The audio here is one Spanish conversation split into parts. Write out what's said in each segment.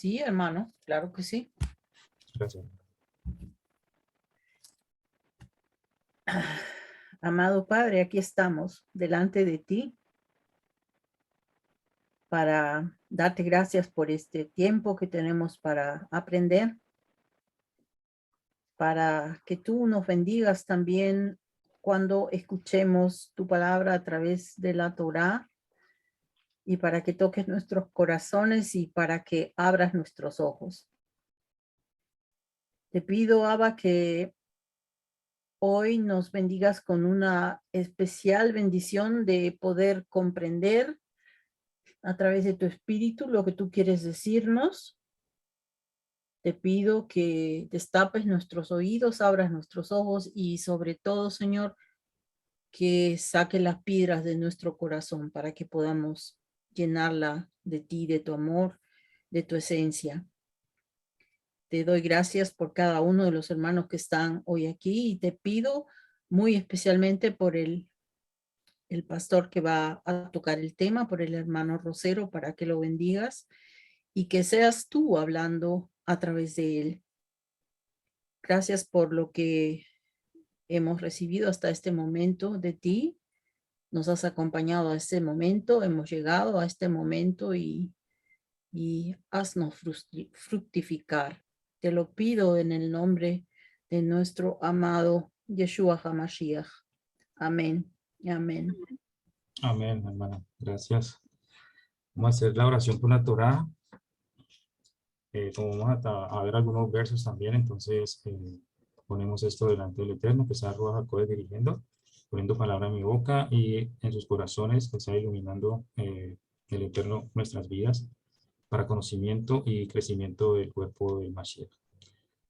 Sí, hermano, claro que sí. Gracias. Amado Padre, aquí estamos delante de ti para darte gracias por este tiempo que tenemos para aprender, para que tú nos bendigas también cuando escuchemos tu palabra a través de la Torá y para que toques nuestros corazones y para que abras nuestros ojos. Te pido, Abba, que hoy nos bendigas con una especial bendición de poder comprender a través de tu espíritu lo que tú quieres decirnos. Te pido que destapes nuestros oídos, abras nuestros ojos y sobre todo, Señor, que saque las piedras de nuestro corazón para que podamos llenarla de ti, de tu amor, de tu esencia. Te doy gracias por cada uno de los hermanos que están hoy aquí y te pido muy especialmente por el pastor que va a tocar el tema, por el hermano Rosero, para que lo bendigas y que seas tú hablando a través de él. Gracias por lo que hemos recibido hasta este momento de ti. Nos has acompañado a este momento, hemos llegado a este momento y haznos fructificar. Te lo pido en el nombre de nuestro amado Yeshua HaMashiach. Amén. Amén. Amén, hermana. Gracias. Vamos a hacer la oración por la Torá. Como vamos a ver algunos versos también, entonces ponemos esto delante del Eterno, que sea Ruach HaKodesh dirigiendo, poniendo palabra en mi boca y en sus corazones, que sea iluminando el Eterno nuestras vidas para conocimiento y crecimiento del cuerpo del Mashiach.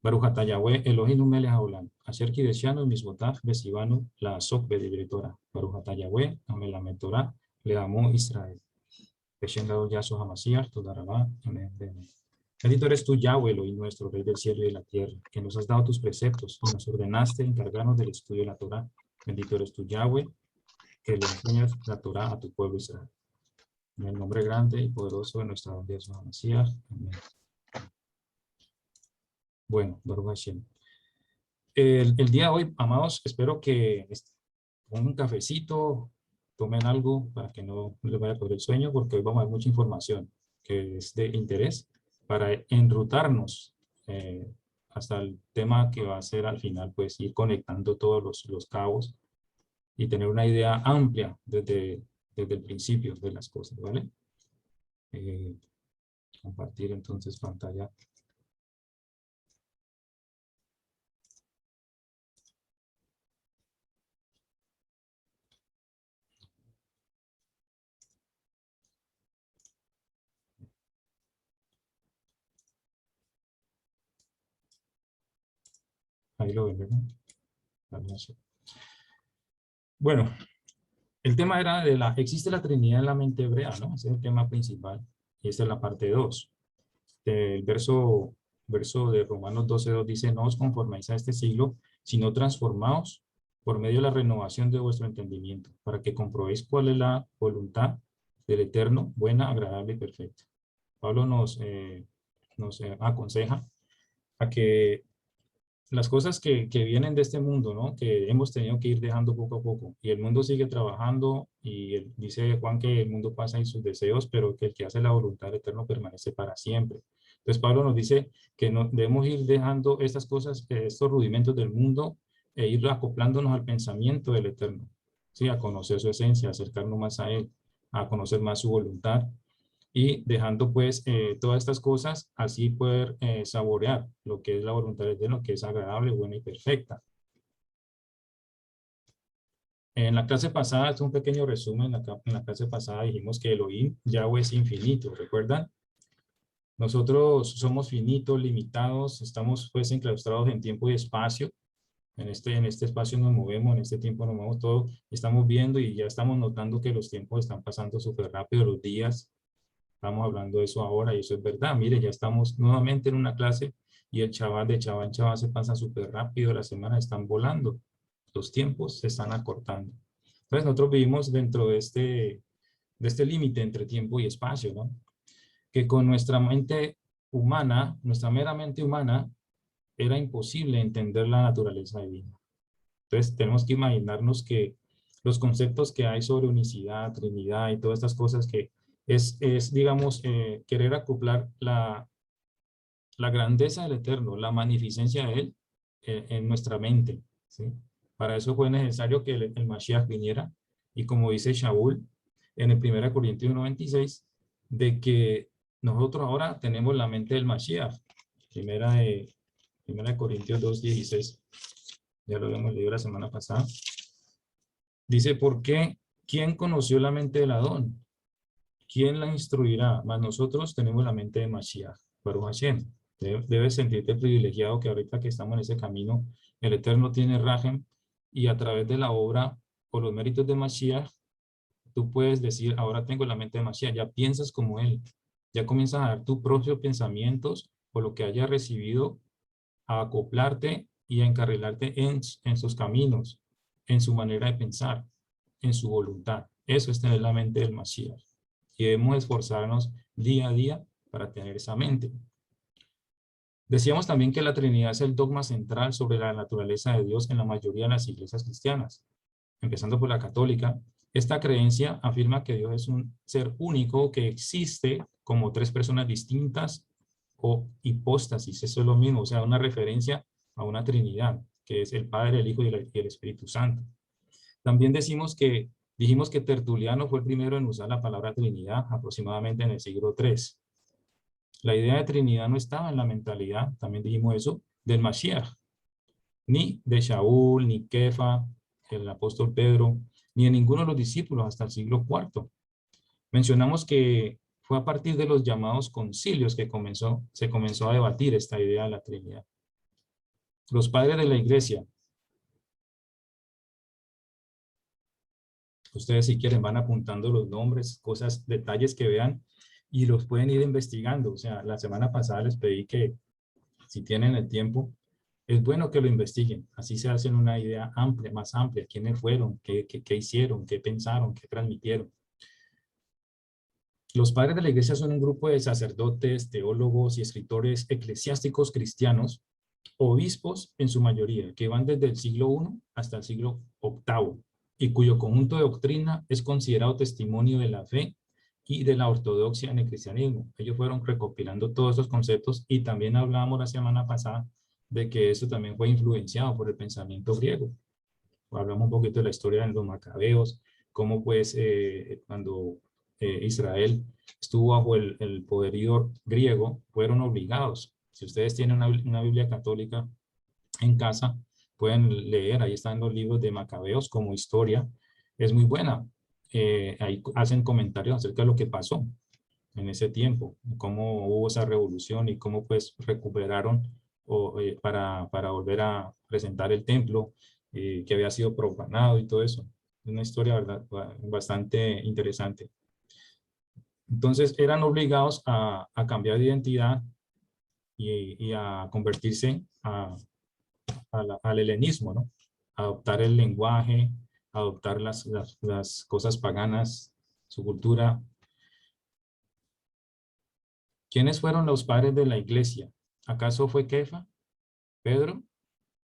Baruch atah Yahweh Elohim melech haolam, asher kideshanu misbotaj besivanu la asok bedibretora. Baruch atah Yahweh amelamed Torah leamo Israel. Beshem dado Yahshua HaMashiach, toda rabá, amén. Bendito eres tú, Yahweh, Elohim nuestro, Rey del cielo y de la tierra, que nos has dado tus preceptos y nos ordenaste encargarnos del estudio de la Torá. Bendito eres tú, Yahweh, que le enseñas la Torá a tu pueblo Israel. En el nombre grande y poderoso de nuestra Dios Yahshua Mashiach. Amén. Bueno, Baruch Hashem. El día de hoy, amados, espero que pongan un cafecito, tomen algo para que no les vaya a coger el sueño, porque hoy vamos a ver mucha información que es de interés para enrutarnos hasta el tema que va a ser al final, pues ir conectando todos los cabos y tener una idea amplia desde el principio de las cosas, ¿vale? Compartir entonces pantalla. Ahí lo ven, ¿verdad? Bueno, el tema era existe la Trinidad en la mente hebrea, ¿no? Ese es el tema principal. Y esta es la parte 2. El verso de Romanos 12:2 dice, no os conforméis a este siglo, sino transformaos por medio de la renovación de vuestro entendimiento, para que comprobéis cuál es la voluntad del Eterno, buena, agradable y perfecta. Pablo nos aconseja a que las cosas que vienen de este mundo, ¿no? Que hemos tenido que ir dejando poco a poco. Y el mundo sigue trabajando y dice Juan que el mundo pasa en sus deseos, pero que el que hace la voluntad del Eterno permanece para siempre. Entonces Pablo nos dice que no, debemos ir dejando estas cosas, estos rudimentos del mundo e ir acoplándonos al pensamiento del Eterno. ¿Sí? A conocer su esencia, a acercarnos más a Él, a conocer más su voluntad y dejando pues todas estas cosas, así poder saborear lo que es la voluntad de Dios, lo que es agradable, buena y perfecta. En la clase pasada, es un pequeño resumen, en la clase pasada dijimos que Elohim, Yahweh es infinito, ¿recuerdan? Nosotros somos finitos, limitados, estamos pues enclaustrados en tiempo y espacio. En este espacio nos movemos, en este tiempo nos movemos todo, estamos viendo y ya estamos notando que los tiempos están pasando súper rápido, los días. Estamos hablando de eso ahora y eso es verdad. Mire, ya estamos nuevamente en una clase y el chaval de chaval en chaval se pasa súper rápido, las semanas están volando, los tiempos se están acortando. Entonces nosotros vivimos dentro de este límite entre tiempo y espacio, ¿no? Que con nuestra mente humana, nuestra mera mente humana, era imposible entender la naturaleza divina. Entonces tenemos que imaginarnos que los conceptos que hay sobre unicidad, Trinidad y todas estas cosas que digamos, querer acoplar la grandeza del Eterno, la magnificencia de Él en nuestra mente, ¿sí? Para eso fue necesario que el Mashiach viniera, y como dice Shaul en el 1 Corintios 1:26, de que nosotros ahora tenemos la mente del Mashiach. Primera de Corintios 2:16, ya lo habíamos leído la semana pasada. Dice, ¿por qué? ¿Quién conoció la mente del Adón? ¿Quién la instruirá? Mas nosotros tenemos la mente de Mashiach, Baruch Hashem. Debes sentirte privilegiado que ahorita que estamos en ese camino, el Eterno tiene Rahem, y a través de la obra o los méritos de Mashiach, tú puedes decir, ahora tengo la mente de Mashiach, ya piensas como Él, ya comienzas a dar tus propios pensamientos o lo que hayas recibido, a acoplarte y a encarrilarte en sus caminos, en su manera de pensar, en su voluntad. Eso es tener la mente del Mashiach. Y debemos esforzarnos día a día para tener esa mente. Decíamos también que la Trinidad es el dogma central sobre la naturaleza de Dios en la mayoría de las iglesias cristianas. Empezando por la católica, esta creencia afirma que Dios es un ser único que existe como tres personas distintas o hipóstasis. Eso es lo mismo, o sea, una referencia a una Trinidad, que es el Padre, el Hijo y el Espíritu Santo. También dijimos que Tertuliano fue el primero en usar la palabra Trinidad, aproximadamente en el siglo III. La idea de Trinidad no estaba en la mentalidad, también dijimos eso, del Mashiach, ni de Shaul, ni Kefa, el apóstol Pedro, ni de ninguno de los discípulos hasta el siglo IV. Mencionamos que fue a partir de los llamados concilios que se comenzó a debatir esta idea de la Trinidad. Los padres de la iglesia, ustedes si quieren van apuntando los nombres, cosas, detalles que vean y los pueden ir investigando. O sea, la semana pasada les pedí que si tienen el tiempo, es bueno que lo investiguen. Así se hacen una idea amplia, más amplia. ¿Quiénes fueron? ¿Qué hicieron? ¿Qué pensaron? ¿Qué transmitieron? Los padres de la iglesia son un grupo de sacerdotes, teólogos y escritores eclesiásticos cristianos, obispos en su mayoría, que van desde el siglo I hasta el siglo VIII, y cuyo conjunto de doctrina es considerado testimonio de la fe y de la ortodoxia en el cristianismo. Ellos fueron recopilando todos estos conceptos, y también hablábamos la semana pasada de que eso también fue influenciado por el pensamiento griego. Hablamos un poquito de la historia de los macabeos, cómo pues cuando Israel estuvo bajo el poderío griego, fueron obligados. Si ustedes tienen una Biblia católica en casa, pueden leer, ahí están los libros de Macabeos como historia, es muy buena. Ahí hacen comentarios acerca de lo que pasó en ese tiempo, cómo hubo esa revolución y cómo pues recuperaron para volver a presentar el templo que había sido profanado y todo eso. Es una historia, ¿verdad?, bastante interesante. Entonces eran obligados a cambiar de identidad y a convertirse al helenismo, ¿no? Adoptar el lenguaje, adoptar las cosas paganas, su cultura. ¿Quiénes fueron los padres de la iglesia? ¿Acaso fue Kefa? ¿Pedro?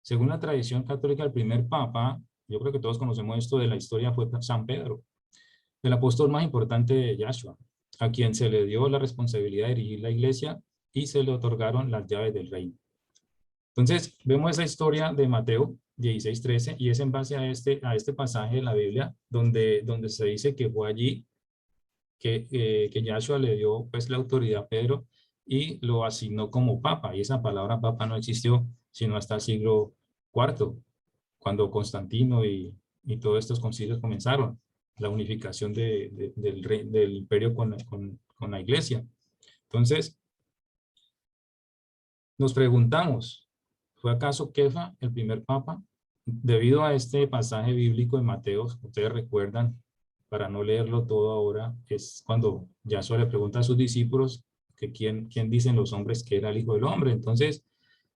Según la tradición católica, el primer papa, yo creo que todos conocemos esto de la historia, fue San Pedro, el apóstol más importante de Yahshua, a quien se le dio la responsabilidad de dirigir la iglesia y se le otorgaron las llaves del reino. Entonces, vemos esa historia de Mateo 16:13, y es en base a este pasaje de la Biblia donde se dice que fue allí que Yahshua le dio pues la autoridad a Pedro y lo asignó como papa, y esa palabra papa no existió sino hasta el siglo IV, cuando Constantino y todos estos concilios comenzaron, la unificación del imperio con la iglesia. Entonces, nos preguntamos, ¿fue acaso Kefa el primer papa? Debido a este pasaje bíblico de Mateo, ustedes recuerdan, para no leerlo todo ahora, es cuando Yahshua le pregunta a sus discípulos que quién dicen los hombres que era el Hijo del Hombre. Entonces,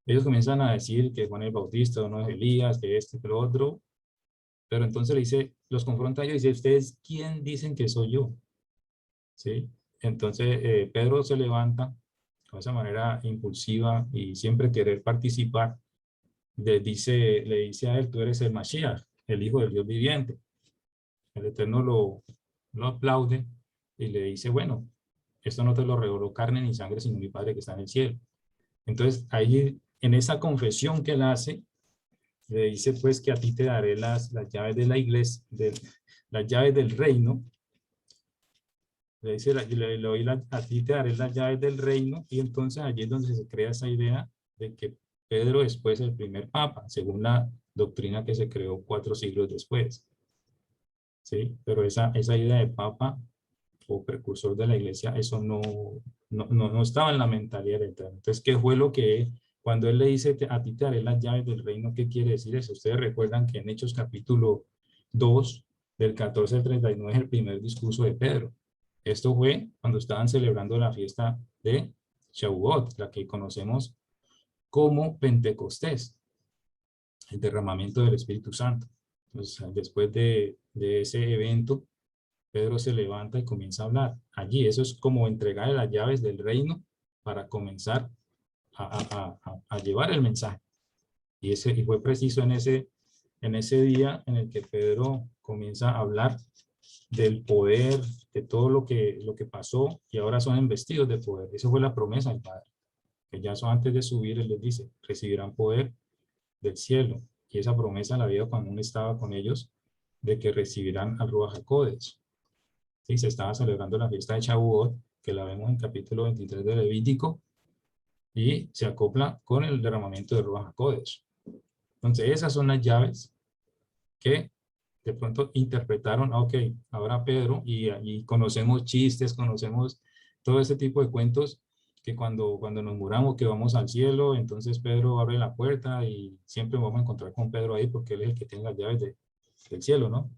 ellos comienzan a decir que Juan el Bautista, no es Elías, que que lo otro, pero entonces los confronta a ellos y dice, ¿ustedes quién dicen que soy yo? ¿Sí? Entonces, Pedro se levanta con esa manera impulsiva y siempre querer participar, le dice a él, tú eres el Mashiach, el Hijo del Dios viviente. El Eterno lo aplaude y le dice, bueno, esto no te lo reveló carne ni sangre, sino mi Padre que está en el cielo. Entonces, ahí, en esa confesión que él hace, le dice pues que a ti te daré las llaves de la iglesia, las llaves del reino. Le dice, a ti te daré las llaves del reino, y entonces allí es donde se crea esa idea de que Pedro después es el primer papa, según la doctrina que se creó 4 siglos después. ¿Sí? Pero esa idea de papa o precursor de la iglesia, eso no estaba en la mentalidad de Eterno. Entonces, ¿qué fue lo que cuando él le dice, a ti te daré las llaves del reino? ¿Qué quiere decir eso? Ustedes recuerdan que en Hechos capítulo 2, del 14 al 39, es el primer discurso de Pedro. Esto fue cuando estaban celebrando la fiesta de Shavuot, la que conocemos como Pentecostés, el derramamiento del Espíritu Santo. Entonces, después de ese evento, Pedro se levanta y comienza a hablar. Allí, eso es como entregarle las llaves del reino para comenzar a llevar el mensaje. Y fue preciso en ese día en el que Pedro comienza a hablar del poder, de todo lo que pasó, y ahora son investidos de poder. Esa fue la promesa del Padre, que ya son antes de subir, él les dice, recibirán poder del cielo. Y esa promesa la había cuando uno estaba con ellos, de que recibirán al Ruach HaKodesh. ¿Sí? Se estaba celebrando la fiesta de Shavuot, que la vemos en capítulo 23 de Levítico, y se acopla con el derramamiento de Ruach HaKodesh. Entonces, esas son las llaves que de pronto interpretaron, ok, ahora Pedro, y conocemos chistes, conocemos todo ese tipo de cuentos, que cuando nos muramos, que vamos al cielo, entonces Pedro abre la puerta y siempre vamos a encontrar con Pedro ahí porque él es el que tiene las llaves del cielo, ¿no?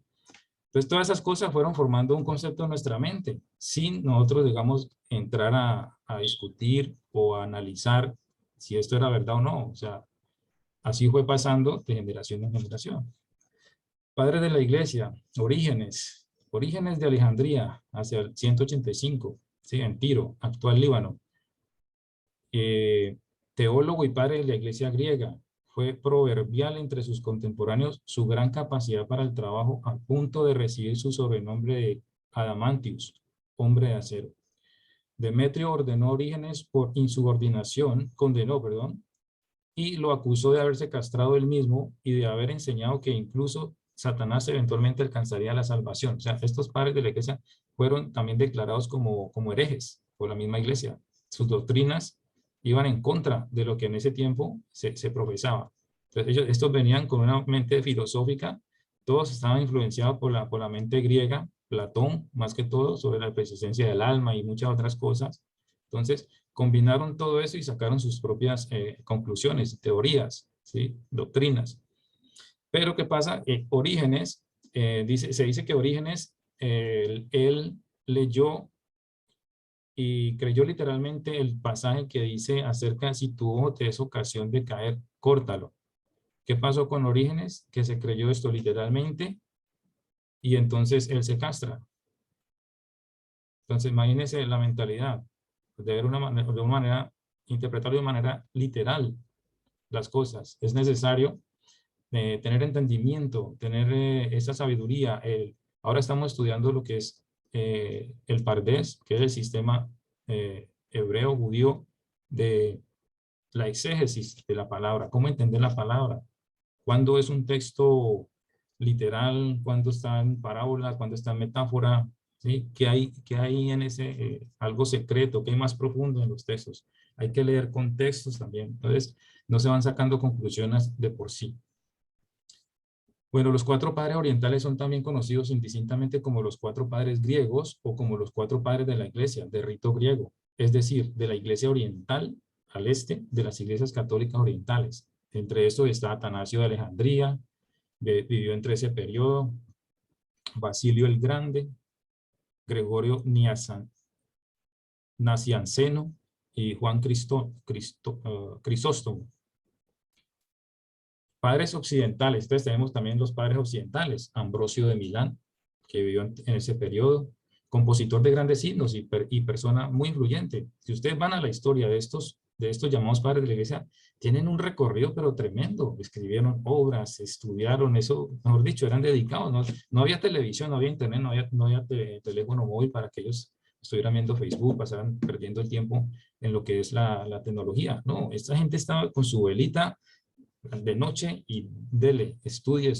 Entonces, todas esas cosas fueron formando un concepto en nuestra mente, sin nosotros, digamos, entrar a discutir o a analizar si esto era verdad o no. O sea, así fue pasando de generación en generación. Padre de la Iglesia, Orígenes de Alejandría, hacia el 185, ¿sí? En Tiro, actual Líbano. Teólogo y padre de la Iglesia griega, fue proverbial entre sus contemporáneos su gran capacidad para el trabajo, al punto de recibir su sobrenombre de Adamantius, hombre de acero. Demetrio ordenó Orígenes por insubordinación, y lo acusó de haberse castrado él mismo y de haber enseñado que incluso Satanás eventualmente alcanzaría la salvación. O sea, estos padres de la iglesia fueron también declarados como herejes por la misma iglesia. Sus doctrinas iban en contra de lo que en ese tiempo se profesaba. Entonces, estos venían con una mente filosófica, todos estaban influenciados por la mente griega, Platón, más que todo, sobre la presencia del alma y muchas otras cosas. Entonces, combinaron todo eso y sacaron sus propias conclusiones, teorías, ¿sí? Doctrinas. Pero ¿qué pasa? Orígenes, se dice que Orígenes, él leyó y creyó literalmente el pasaje que dice acerca, si tu ojo te es ocasión de caer, córtalo. ¿Qué pasó con Orígenes? Que se creyó esto literalmente y entonces él se castra. Entonces imagínense la mentalidad, de ver de una manera, interpretarlo de manera literal las cosas. Es necesario tener entendimiento, tener esa sabiduría. Ahora estamos estudiando lo que es el Pardés, que es el sistema hebreo, judío, de la exégesis de la palabra, cómo entender la palabra, cuándo es un texto literal, cuándo está en parábola, cuándo está en metáfora, ¿sí? ¿Qué hay en ese algo secreto, qué hay más profundo en los textos? Hay que leer contextos también. Entonces, no se van sacando conclusiones de por sí. Bueno, los 4 padres orientales son también conocidos indistintamente como los 4 padres griegos o como los 4 padres de la iglesia, de rito griego, es decir, de la iglesia oriental al este de las iglesias católicas orientales. Entre estos está Atanasio de Alejandría, vivió entre ese periodo, Basilio el Grande, Gregorio Nacianceno y Juan Crisóstomo. Padres occidentales, entonces tenemos también los padres occidentales, Ambrosio de Milán, que vivió en ese periodo, compositor de grandes himnos y persona muy influyente. Si ustedes van a la historia de estos llamados padres de la iglesia, tienen un recorrido pero tremendo. Escribieron obras, estudiaron, eso, mejor dicho, eran dedicados. No había televisión, no había internet, no había teléfono móvil para que ellos estuvieran viendo Facebook, pasaran perdiendo el tiempo en lo que es la tecnología. No, esta gente estaba con su velita de noche y dele, estudie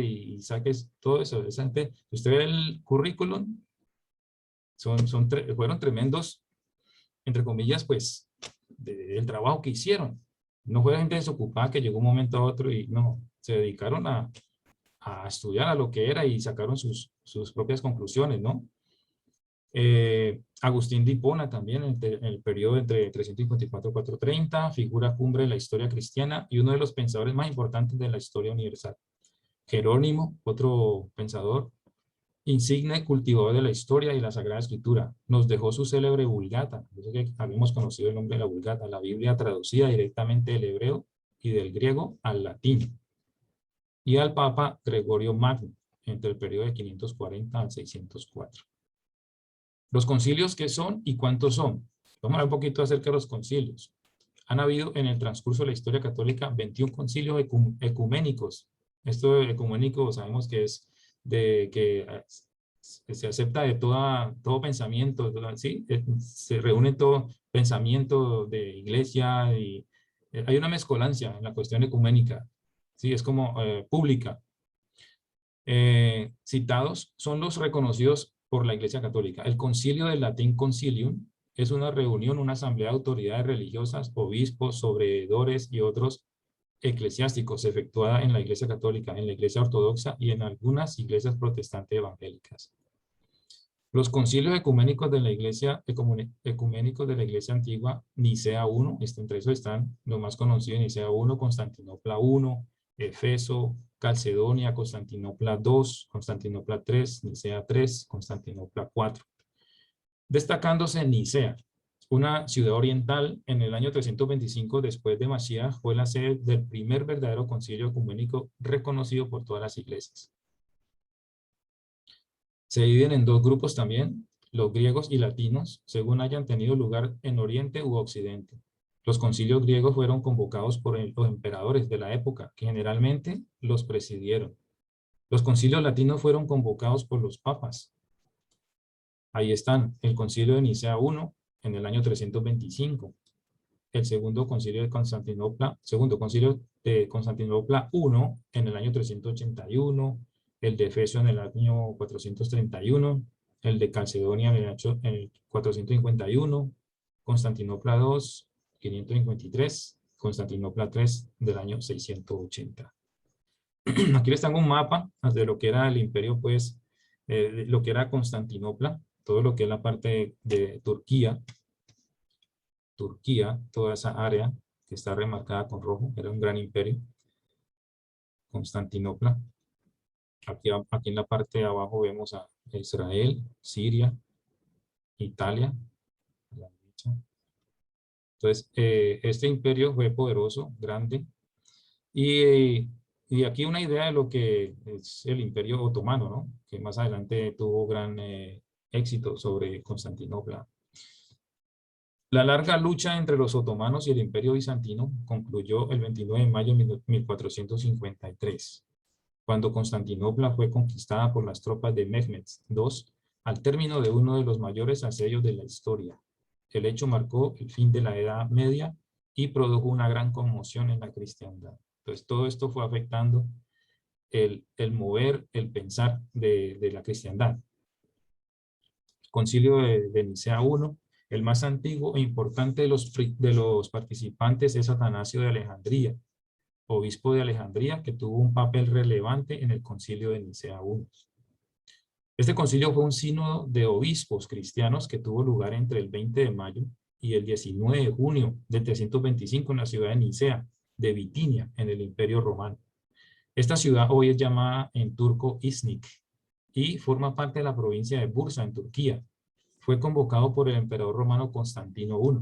y saques todo eso. Esa gente, usted ve el currículum, fueron tremendos, entre comillas, pues, del trabajo que hicieron. No fue gente desocupada que llegó un momento a otro y no, se dedicaron a estudiar a lo que era y sacaron sus propias conclusiones, ¿no? Agustín de Hipona también en el periodo entre 354 y 430, figura cumbre de la historia cristiana y uno de los pensadores más importantes de la historia universal. Jerónimo, otro pensador, insigne cultivador de la historia y la Sagrada Escritura, nos dejó su célebre Vulgata. Yo sé que habíamos conocido el nombre de la Vulgata, la Biblia traducida directamente del hebreo y del griego al latín. Y al Papa Gregorio Magno, entre el periodo de 540 al 604. Los concilios, ¿qué son y cuántos son? Vamos a hablar un poquito acerca de los concilios. Han habido en el transcurso de la historia católica 21 concilios ecuménicos. Esto de ecuménico sabemos que es de que se acepta de todo pensamiento, ¿sí? Se reúne todo pensamiento de iglesia y hay una mezcolancia en la cuestión ecuménica, ¿sí? Es como pública. Citados son los reconocidos por la Iglesia Católica. El Concilio del Latín Concilium es una reunión, una asamblea de autoridades religiosas, obispos, sobreedores y otros eclesiásticos efectuada en la Iglesia Católica, en la Iglesia Ortodoxa y en algunas iglesias protestantes evangélicas. Los concilios ecuménicos de la Iglesia, ecuménicos de la Iglesia Antigua, Nicea I, entre esos están los más conocidos, Nicea I, Constantinopla I, Efeso, Calcedonia, Constantinopla II, Constantinopla III, Nicea III, Constantinopla IV. Destacándose Nicea, una ciudad oriental, en el año 325 después de Mashiach, fue la sede del primer verdadero concilio ecuménico reconocido por todas las iglesias. Se dividen en dos grupos también, los griegos y latinos, según hayan tenido lugar en Oriente u Occidente. Los concilios griegos fueron convocados por los emperadores de la época, que generalmente los presidieron. Los concilios latinos fueron convocados por los papas. Ahí están, el concilio de Nicea I, en el año 325. El segundo concilio de Constantinopla, I, en el año 381. El de Efeso en el año 431. El de Calcedonia en el 451. Constantinopla II, 553, Constantinopla III del año 680. Aquí les tengo un mapa de lo que era el imperio, pues, lo que era Constantinopla, todo lo que es la parte de Turquía, toda esa área que está remarcada con rojo, era un gran imperio, Constantinopla. Aquí en la parte de abajo vemos a Israel, Siria, Italia, a la derecha. Entonces, este imperio fue poderoso, grande, y aquí una idea de lo que es el Imperio Otomano, ¿no? Que más adelante tuvo gran éxito sobre Constantinopla. La larga lucha entre los otomanos y el Imperio Bizantino concluyó el 29 de mayo de 1453, cuando Constantinopla fue conquistada por las tropas de Mehmed II, al término de uno de los mayores asedios de la historia. El hecho marcó el fin de la Edad Media y produjo una gran conmoción en la cristiandad. Entonces, todo esto fue afectando el mover, el pensar de la cristiandad. Concilio de Nicea I, el más antiguo e importante de los participantes es Atanasio de Alejandría, obispo de Alejandría, que tuvo un papel relevante en el concilio de Nicea I. Este concilio fue un sínodo de obispos cristianos que tuvo lugar entre el 20 de mayo y el 19 de junio de 325 en la ciudad de Nicea, de Bitinia, en el Imperio Romano. Esta ciudad hoy es llamada en turco Iznik y forma parte de la provincia de Bursa, en Turquía. Fue convocado por el emperador romano Constantino I,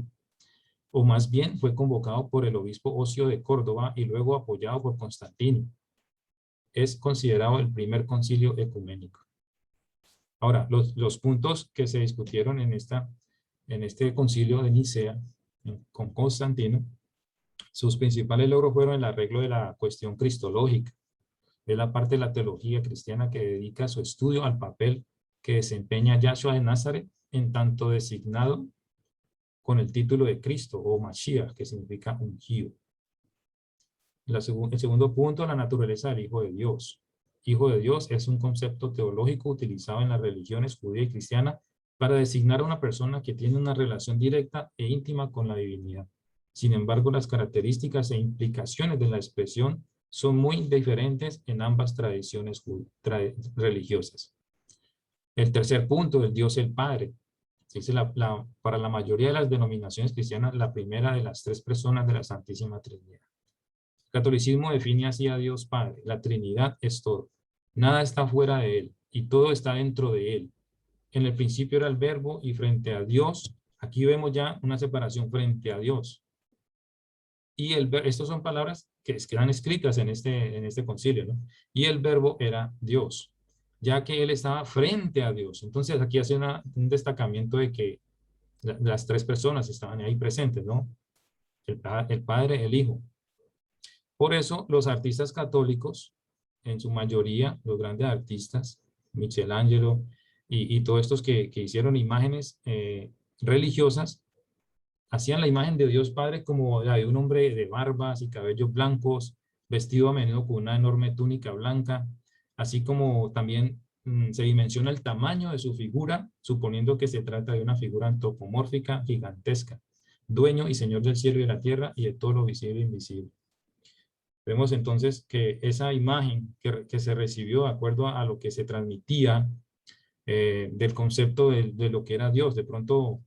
o más bien fue convocado por el obispo Ocio de Córdoba y luego apoyado por Constantino. Es considerado el primer concilio ecuménico. Ahora, los puntos que se discutieron en este concilio de Nicea, con Constantino, sus principales logros fueron el arreglo de la cuestión cristológica. Es la parte de la teología cristiana que dedica su estudio al papel que desempeña Yahshua de Nazaret, en tanto designado con el título de Cristo o Mashiach, que significa ungido. El segundo punto, la naturaleza del Hijo de Dios. Hijo de Dios es un concepto teológico utilizado en las religiones judía y cristiana para designar a una persona que tiene una relación directa e íntima con la divinidad. Sin embargo, las características e implicaciones de la expresión son muy diferentes en ambas tradiciones religiosas. El tercer punto, el Dios el Padre. Se dice para la mayoría de las denominaciones cristianas, la primera de las tres personas de la Santísima Trinidad. El catolicismo define así a Dios Padre. La Trinidad es todo. Nada está fuera de Él y todo está dentro de Él. En el principio era el Verbo y frente a Dios, aquí vemos ya una separación frente a Dios. Y estas son palabras que quedan escritas en este concilio, ¿no? Y el Verbo era Dios, ya que Él estaba frente a Dios. Entonces aquí hace un destacamiento de que las tres personas estaban ahí presentes, ¿no? El Padre, el Hijo. Por eso los artistas católicos, en su mayoría, los grandes artistas, Michelangelo y todos estos que hicieron imágenes religiosas, hacían la imagen de Dios Padre como la de un hombre de barbas y cabellos blancos, vestido a menudo con una enorme túnica blanca, así como también se dimensiona el tamaño de su figura, suponiendo que se trata de una figura antropomórfica gigantesca, dueño y señor del cielo y de la tierra y de todo lo visible e invisible. Vemos entonces que esa imagen que se recibió de acuerdo a lo que se transmitía del concepto de lo que era Dios, de pronto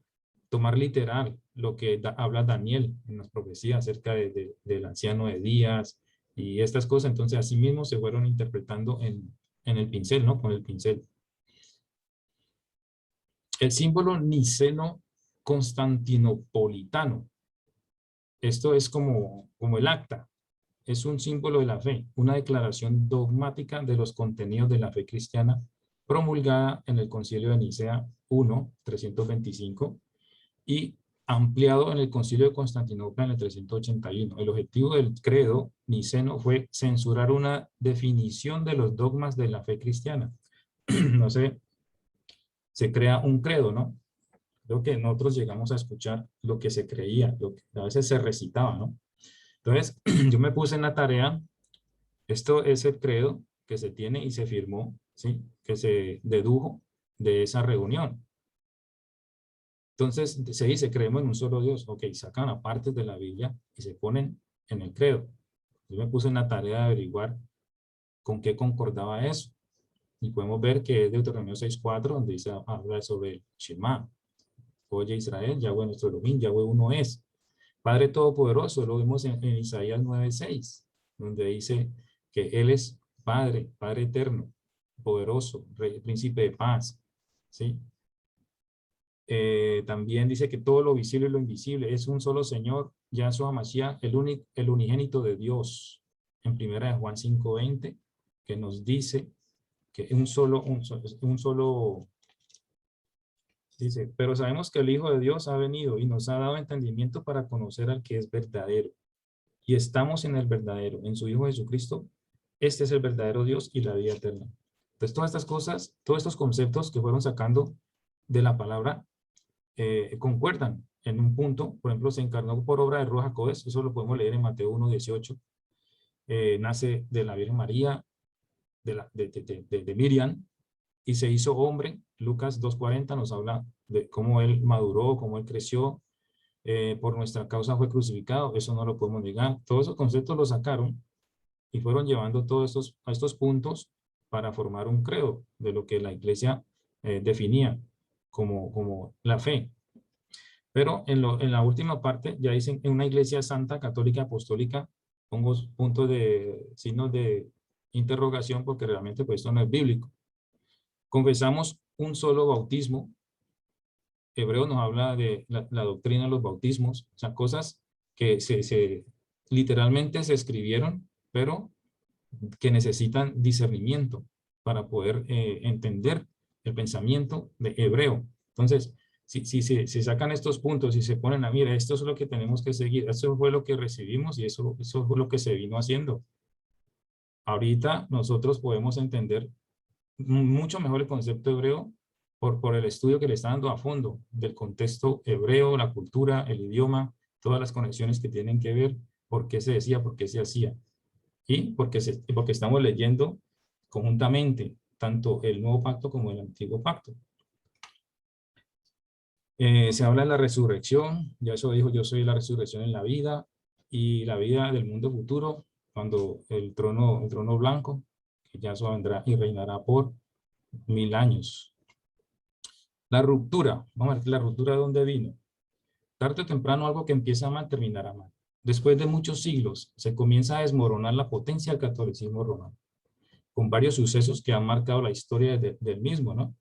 tomar literal lo que habla Daniel en las profecías acerca del anciano de Días y estas cosas, entonces así mismo se fueron interpretando en el pincel, ¿no? Con el pincel. El símbolo niceno-constantinopolitano, esto es como el acta, es un símbolo de la fe, una declaración dogmática de los contenidos de la fe cristiana promulgada en el Concilio de Nicea I, 325, y ampliado en el Concilio de Constantinopla en el 381. El objetivo del credo niceno fue censurar una definición de los dogmas de la fe cristiana. No sé, se crea un credo, ¿no? Creo que nosotros llegamos a escuchar lo que se creía, lo que a veces se recitaba, ¿no? Entonces, yo me puse en la tarea, esto es el credo que se tiene y se firmó, ¿sí? Que se dedujo de esa reunión. Entonces se dice, creemos en un solo Dios. Ok, sacan a partes de la Biblia y se ponen en el credo. Yo me puse en la tarea de averiguar con qué concordaba eso. Y podemos ver que es Deuteronomio 6:4, donde dice, habla sobre el Shema. Oye Israel, Yahweh nuestro Elohim, Yahweh uno es. Padre Todopoderoso, lo vemos en Isaías 9:6, donde dice que Él es Padre, Padre eterno, poderoso, Rey, Príncipe de paz. ¿Sí? También dice que todo lo visible y lo invisible es un solo Señor, Yahshua Mashiach, el unigénito de Dios. En primera de Juan 5:20, que nos dice que un solo, dice, pero sabemos que el Hijo de Dios ha venido y nos ha dado entendimiento para conocer al que es verdadero. Y estamos en el verdadero, en su Hijo Jesucristo. Este es el verdadero Dios y la vida eterna. Entonces, todas estas cosas, todos estos conceptos que fueron sacando de la palabra, concuerdan en un punto. Por ejemplo, se encarnó por obra de Ruach HaKodesh, eso lo podemos leer en Mateo 1:18. Nace de la Virgen María, de Miriam, y se hizo hombre. Lucas 2:40 nos habla de cómo él maduró, cómo él creció, por nuestra causa fue crucificado, eso no lo podemos negar. Todos esos conceptos los sacaron y fueron llevando todos estos puntos para formar un credo de lo que la iglesia definía como la fe. Pero en la última parte ya dicen, en una iglesia santa, católica, apostólica, pongo puntos de signos de interrogación porque realmente pues esto no es bíblico. Confesamos un solo bautismo. Hebreo nos habla de la doctrina de los bautismos, o sea, cosas que literalmente se escribieron, pero que necesitan discernimiento para poder entender el pensamiento de hebreo. Entonces, si sacan estos puntos y se ponen a mirar, esto es lo que tenemos que seguir, esto fue lo que recibimos y eso fue lo que se vino haciendo. Ahorita nosotros podemos entender mucho mejor el concepto hebreo por el estudio que le está dando a fondo del contexto hebreo, la cultura, el idioma, todas las conexiones que tienen que ver, por qué se decía, por qué se hacía. Y porque estamos leyendo conjuntamente tanto el nuevo pacto como el antiguo pacto. Se habla de la resurrección, ya eso dijo, yo soy la resurrección en la vida y la vida del mundo futuro, cuando el trono blanco, que ya eso vendrá y reinará por 1000 años. La ruptura, vamos a ver la ruptura de dónde vino. Tarde o temprano algo que empieza mal terminará mal. Después de muchos siglos se comienza a desmoronar la potencia del catolicismo romano, con varios sucesos que han marcado la historia del mismo, ¿no?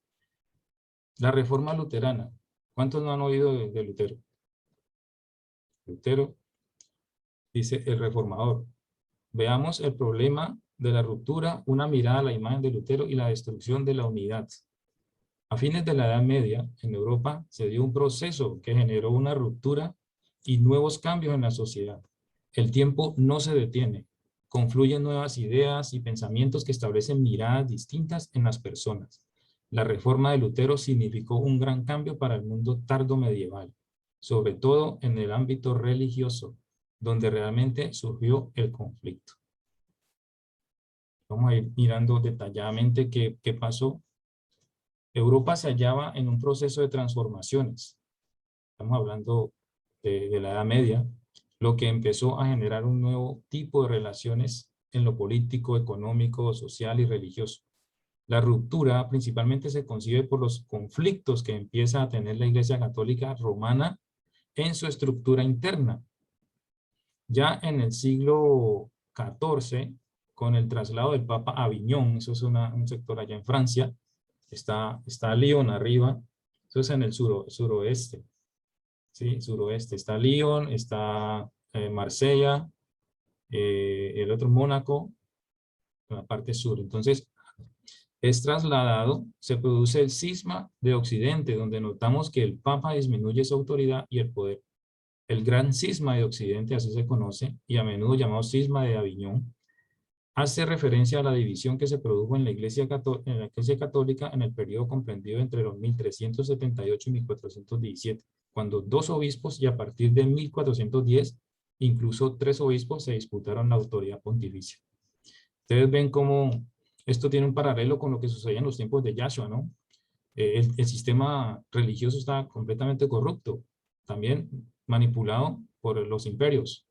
La reforma luterana. ¿Cuántos no han oído de Lutero? Lutero, dice el reformador. Veamos el problema de la ruptura, una mirada a la imagen de Lutero y la destrucción de la unidad. A fines de la Edad Media, en Europa, se dio un proceso que generó una ruptura y nuevos cambios en la sociedad. El tiempo no se detiene. Confluyen nuevas ideas y pensamientos que establecen miradas distintas en las personas. La reforma de Lutero significó un gran cambio para el mundo tardo medieval, sobre todo en el ámbito religioso, donde realmente surgió el conflicto. Vamos a ir mirando detalladamente qué pasó. Europa se hallaba en un proceso de transformaciones. Estamos hablando de la Edad Media, lo que empezó a generar un nuevo tipo de relaciones en lo político, económico, social y religioso. La ruptura principalmente se concibe por los conflictos que empieza a tener la Iglesia Católica Romana en su estructura interna. Ya en el siglo XIV, con el traslado del Papa a Aviñón, eso es un sector allá en Francia, está Lyon arriba, eso es en el suroeste, ¿sí? Suroeste, está Lyon, está Marsella, el otro Mónaco, en la parte sur. Entonces, es trasladado, se produce el cisma de Occidente, donde notamos que el Papa disminuye su autoridad y el poder. El gran cisma de Occidente, así se conoce, y a menudo llamado cisma de Aviñón, hace referencia a la división que se produjo en la Iglesia Católica en el periodo comprendido entre los 1378 y 1417, cuando 2 obispos y a partir de 1410, incluso 3 obispos se disputaron la autoridad pontificia. Ustedes ven cómo esto tiene un paralelo con lo que sucedía en los tiempos de Yahshua, ¿no? El sistema religioso está completamente corrupto, también manipulado por los imperios.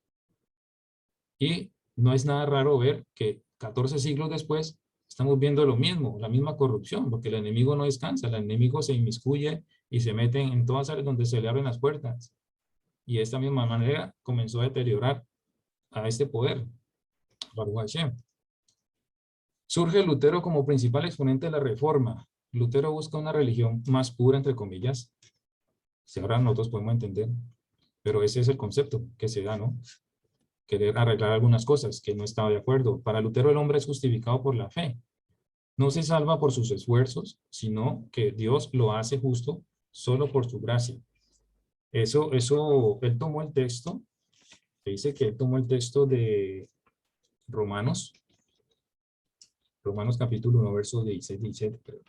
Y no es nada raro ver que 14 siglos después estamos viendo lo mismo, la misma corrupción, porque el enemigo no descansa, el enemigo se inmiscuye y se mete en todas áreas donde se le abren las puertas. Y de esta misma manera comenzó a deteriorar a este poder. Baruch Hashem. Surge Lutero como principal exponente de la reforma. Lutero busca una religión más pura, entre comillas. Si ahora nosotros podemos entender, pero ese es el concepto que se da, ¿no? Querer arreglar algunas cosas que no estaba de acuerdo. Para Lutero el hombre es justificado por la fe. No se salva por sus esfuerzos, sino que Dios lo hace justo solo por su gracia. Él tomó el texto, dice que él tomó el texto de Romanos capítulo 1, versos 16, 17. Vamos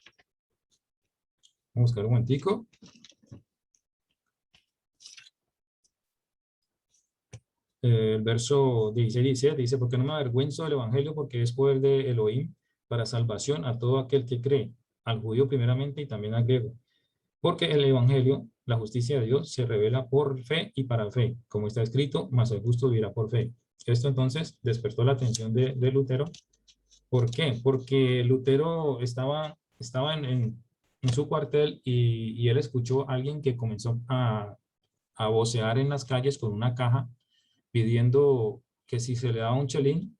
a buscar un momentico. El verso 16, 17 dice, porque no me avergüenzo del evangelio, porque es poder de Elohim para salvación a todo aquel que cree, al judío primeramente y también al griego. Porque el evangelio, la justicia de Dios, se revela por fe y para fe, como está escrito, mas el justo vivirá por fe. Esto entonces despertó la atención de Lutero. ¿Por qué? Porque Lutero estaba en su cuartel y él escuchó a alguien que comenzó a vocear en las calles con una caja pidiendo que si se le daba un chelín,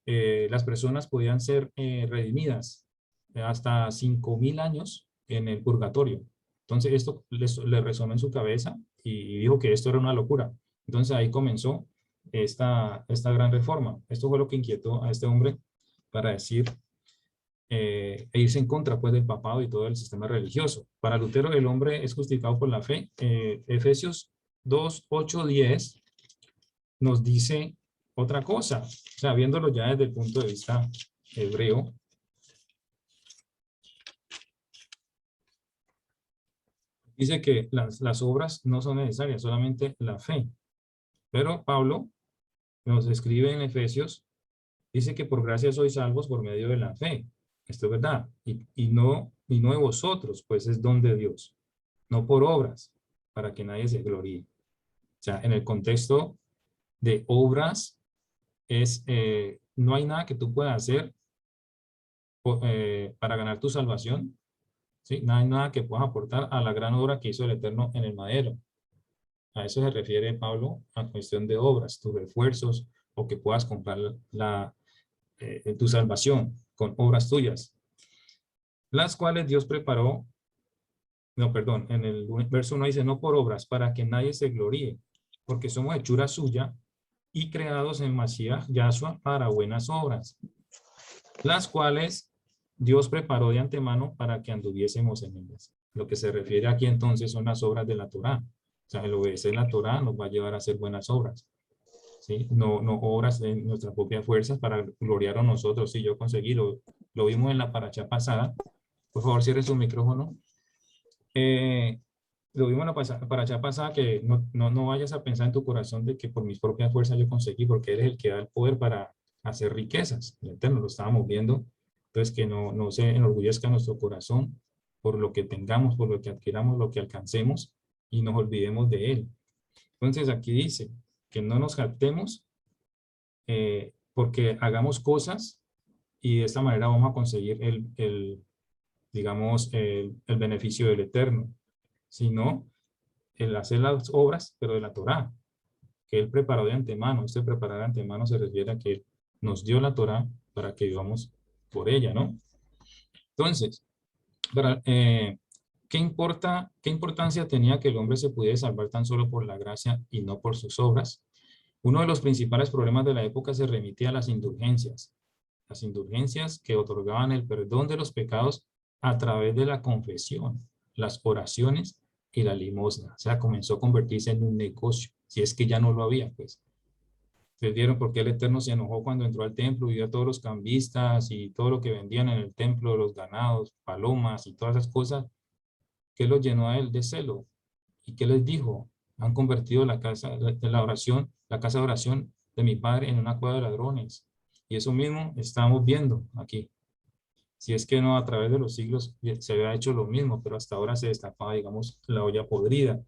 las personas podían ser redimidas hasta 5000 años en el purgatorio. Entonces esto le resonó en su cabeza y dijo que esto era una locura. Entonces ahí comenzó esta gran reforma. Esto fue lo que inquietó a este hombre para decir, e irse en contra pues del papado y todo el sistema religioso. Para Lutero el hombre es justificado por la fe. Efesios 2, 8, 10 nos dice otra cosa, o sea, viéndolo ya desde el punto de vista hebreo. Dice que las obras no son necesarias, solamente la fe. Pero Pablo nos escribe en Efesios, dice que por gracia sois salvos por medio de la fe. Esto es verdad. Y no de vosotros, pues es don de Dios. No por obras, para que nadie se gloríe. O sea, en el contexto de obras, no hay nada que tú puedas hacer para ganar tu salvación. ¿Sí? No hay nada que puedas aportar a la gran obra que hizo el Eterno en el madero. A eso se refiere Pablo a cuestión de obras, tus esfuerzos o que puedas comprar tu salvación con obras tuyas, las cuales Dios preparó, no, perdón, en el verso 1 dice, no por obras, para que nadie se gloríe, porque somos hechura suya y creados en Mashiach Yahshua para buenas obras, las cuales Dios preparó de antemano para que anduviésemos en ellas. Lo que se refiere aquí entonces son las obras de la Torá. O sea, el obedecer la Torá nos va a llevar a hacer buenas obras. ¿Sí? No obras de nuestras propias fuerzas para gloriar a nosotros. Si yo conseguí, lo vimos en la paracha pasada. Por favor, cierre su micrófono. Lo vimos en la paracha pasada, que no vayas a pensar en tu corazón de que por mis propias fuerzas yo conseguí, porque Él es el que da el poder para hacer riquezas. El Eterno lo estábamos viendo. Entonces, que no se enorgullezca nuestro corazón por lo que tengamos, por lo que adquiramos, lo que alcancemos, y nos olvidemos de Él. Entonces, aquí dice que no nos jactemos porque hagamos cosas y de esta manera vamos a conseguir digamos, el beneficio del Eterno, sino el hacer las obras, pero de la Torá, que Él preparó de antemano. Este preparar de antemano se refiere a que Él nos dio la Torá para que vivamos por ella, ¿no? Entonces, ¿qué importancia tenía que el hombre se pudiera salvar tan solo por la gracia y no por sus obras? Uno de los principales problemas de la época se remitía a las indulgencias que otorgaban el perdón de los pecados a través de la confesión, las oraciones y la limosna. O sea, comenzó a convertirse en un negocio, si es que ya no lo había, pues. Ustedes vieron por qué el Eterno se enojó cuando entró al templo y vio a todos los cambistas y todo lo que vendían en el templo, los ganados, palomas y todas esas cosas, que lo llenó a él de celo. ¿Y qué les dijo? Han convertido la casa de la oración, la casa de oración de mi padre en una cueva de ladrones. Y eso mismo estamos viendo aquí. Si es que no, a través de los siglos se había hecho lo mismo, pero hasta ahora se destapaba, digamos, la olla podrida.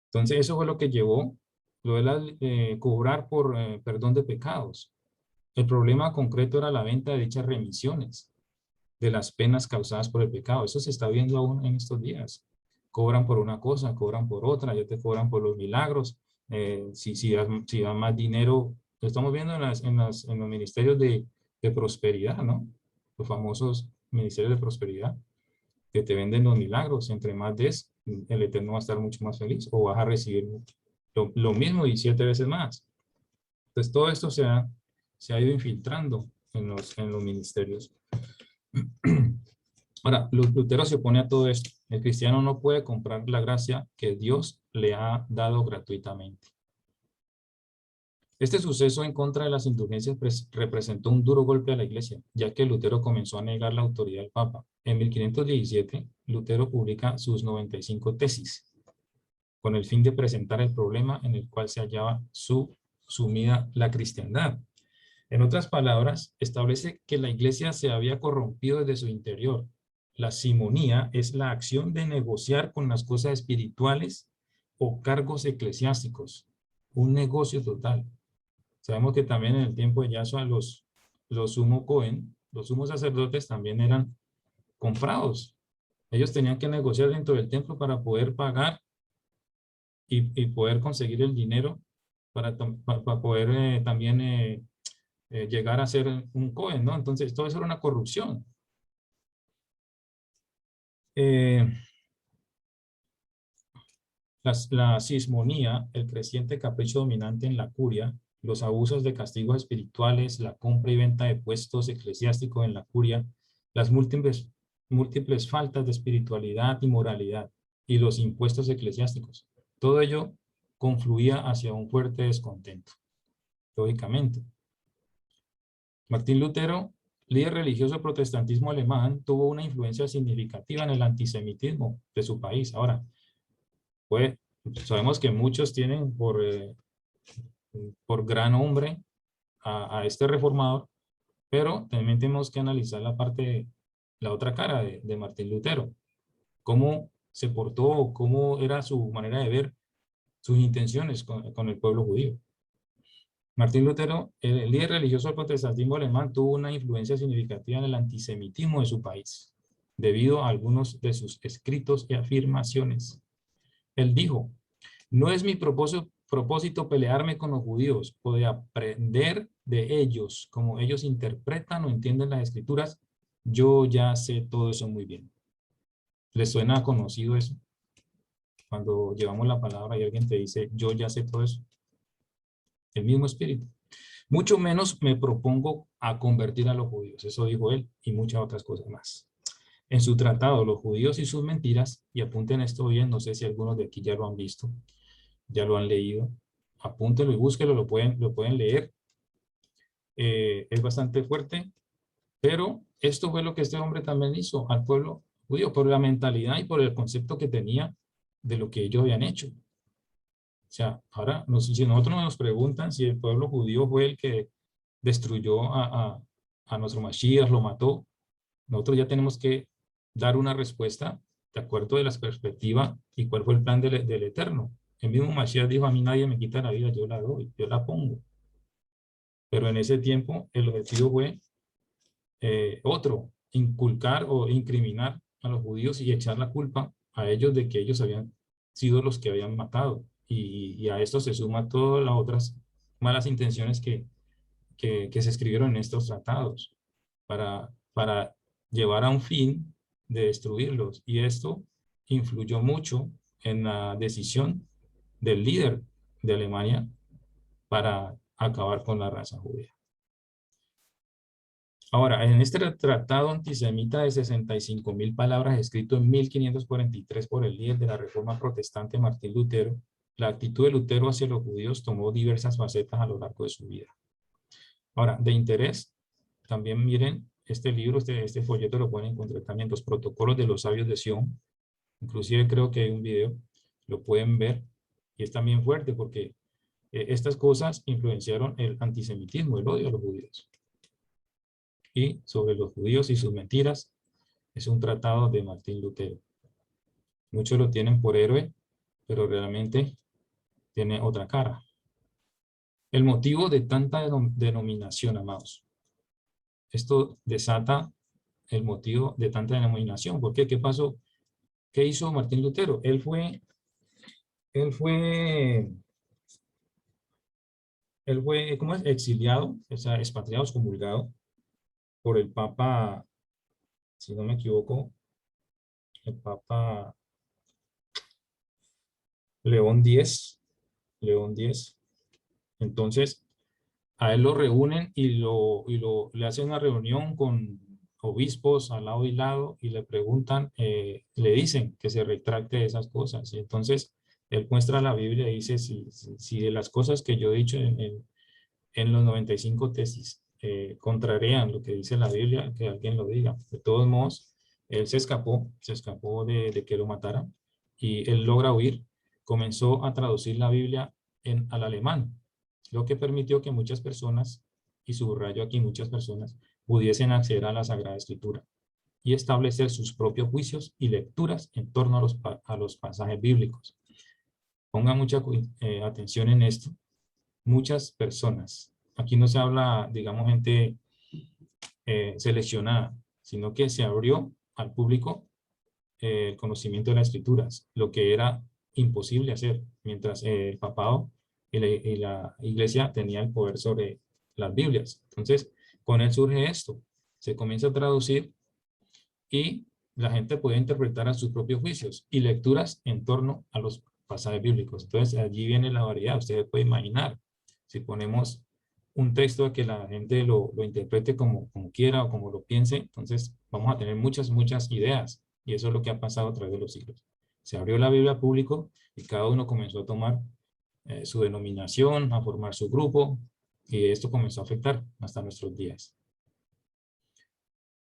Entonces eso fue lo que llevó lo de cobrar por perdón de pecados. El problema concreto era la venta de dichas remisiones de las penas causadas por el pecado. Eso se está viendo aún en estos días. Cobran por una cosa, cobran por otra, ya te cobran por los milagros. Si das más dinero, lo estamos viendo en los ministerios de prosperidad, ¿no? Los famosos ministerios de prosperidad, que te venden los milagros. Entre más des, el Eterno va a estar mucho más feliz o vas a recibir lo mismo y 7 veces más. Entonces, todo esto se ha ido infiltrando en los ministerios. Ahora, Lutero se opone a todo esto. El cristiano no puede comprar la gracia que Dios le ha dado gratuitamente. Este suceso en contra de las indulgencias representó un duro golpe a la iglesia, ya que Lutero comenzó a negar la autoridad del Papa. En 1517, Lutero publica sus 95 tesis, con el fin de presentar el problema en el cual se hallaba sumida la cristiandad. En otras palabras, establece que la iglesia se había corrompido desde su interior. La simonía es la acción de negociar con las cosas espirituales o cargos eclesiásticos. Un negocio total. Sabemos que también en el tiempo de Yahshua los sumo Cohen, los sumos sacerdotes también eran comprados. Ellos tenían que negociar dentro del templo para poder pagar y poder conseguir el dinero para poder también llegar a ser un Cohen, ¿no? Entonces, todo eso era una corrupción. La sismonía, el creciente capricho dominante en la curia, los abusos de castigos espirituales, la compra y venta de puestos eclesiásticos en la curia, las múltiples faltas de espiritualidad y moralidad, y los impuestos eclesiásticos. Todo ello confluía hacia un fuerte descontento, lógicamente. Martín Lutero, líder religioso del protestantismo alemán, tuvo una influencia significativa en el antisemitismo de su país. Ahora, pues, sabemos que muchos tienen por gran hombre a este reformador, pero también tenemos que analizar la otra cara de Martín Lutero. Cómo se portó, cómo era su manera de ver sus intenciones con el pueblo judío. Martín Lutero, el líder religioso del protestantismo alemán, tuvo una influencia significativa en el antisemitismo de su país, debido a algunos de sus escritos y afirmaciones. Él dijo: no es mi propósito pelearme con los judíos, o de aprender de ellos, como ellos interpretan o entienden las escrituras. Yo ya sé todo eso muy bien. ¿Les suena conocido eso? Cuando llevamos la palabra y alguien te dice, yo ya sé todo eso. El mismo espíritu. Mucho menos me propongo a convertir a los judíos. Eso dijo él y muchas otras cosas más. En su tratado, Los judíos y sus mentiras, y apunten esto bien, no sé si algunos de aquí ya lo han visto, ya lo han leído, apúntenlo y búsquenlo, lo pueden leer. Es bastante fuerte, pero esto fue lo que este hombre también hizo al pueblo judío, por la mentalidad y por el concepto que tenía de lo que ellos habían hecho. O sea, ahora, si nosotros nos preguntan si el pueblo judío fue el que destruyó a nuestro Mashiach, lo mató, nosotros ya tenemos que dar una respuesta de acuerdo de la perspectiva y cuál fue el plan del Eterno. El mismo Mashiach dijo: a mí nadie me quita la vida, yo la doy, yo la pongo. Pero en ese tiempo el objetivo fue otro, inculcar o incriminar a los judíos y echar la culpa a ellos de que ellos habían sido los que habían matado. Y a esto se suman todas las otras malas intenciones que se escribieron en estos tratados para llevar a un fin de destruirlos. Y esto influyó mucho en la decisión del líder de Alemania para acabar con la raza judía. Ahora, en este tratado antisemita de 65.000 palabras, escrito en 1543 por el líder de la Reforma Protestante Martín Lutero, la actitud de Lutero hacia los judíos tomó diversas facetas a lo largo de su vida. Ahora, de interés, también miren este libro, este folleto lo pueden encontrar también, Los Protocolos de los Sabios de Sion. Inclusive creo que hay un video, lo pueden ver, y es también fuerte porque estas cosas influenciaron el antisemitismo, el odio a los judíos. Y sobre los judíos y sus mentiras, es un tratado de Martín Lutero. Muchos lo tienen por héroe, pero realmente tiene otra cara. El motivo de tanta denominación, amados. Esto desata el motivo de tanta denominación. ¿Por qué? ¿Qué pasó? ¿Qué hizo Martín Lutero? Él fue ¿cómo es? Exiliado, o sea, expatriado, excomulgado por el Papa, si no me equivoco, el Papa León X. León X. Entonces, a él lo reúnen y le hacen una reunión con obispos al lado y lado y le preguntan, le dicen que se retracte de esas cosas. Y entonces, él muestra la Biblia y dice, si de las cosas que yo he dicho en los 95 tesis contrarían lo que dice la Biblia, que alguien lo diga. De todos modos, él se escapó de que lo mataran y él logra huir. Comenzó a traducir la Biblia al alemán, lo que permitió que muchas personas, y subrayo aquí muchas personas, pudiesen acceder a la Sagrada Escritura y establecer sus propios juicios y lecturas en torno a los pasajes bíblicos. Pongan mucha atención en esto. Muchas personas, aquí no se habla, digamos, gente seleccionada, sino que se abrió al público el conocimiento de las escrituras, lo que era imposible hacer, mientras el papado y la iglesia tenía el poder sobre las Biblias. Entonces, con él surge esto, se comienza a traducir y la gente puede interpretar a sus propios juicios y lecturas en torno a los pasajes bíblicos. Entonces, allí viene la variedad, ustedes pueden imaginar. Si ponemos un texto a que la gente lo interprete como quiera o como lo piense, entonces vamos a tener muchas ideas. Y eso es lo que ha pasado a través de los siglos. Se abrió la Biblia al público y cada uno comenzó a tomar su denominación, a formar su grupo, y esto comenzó a afectar hasta nuestros días.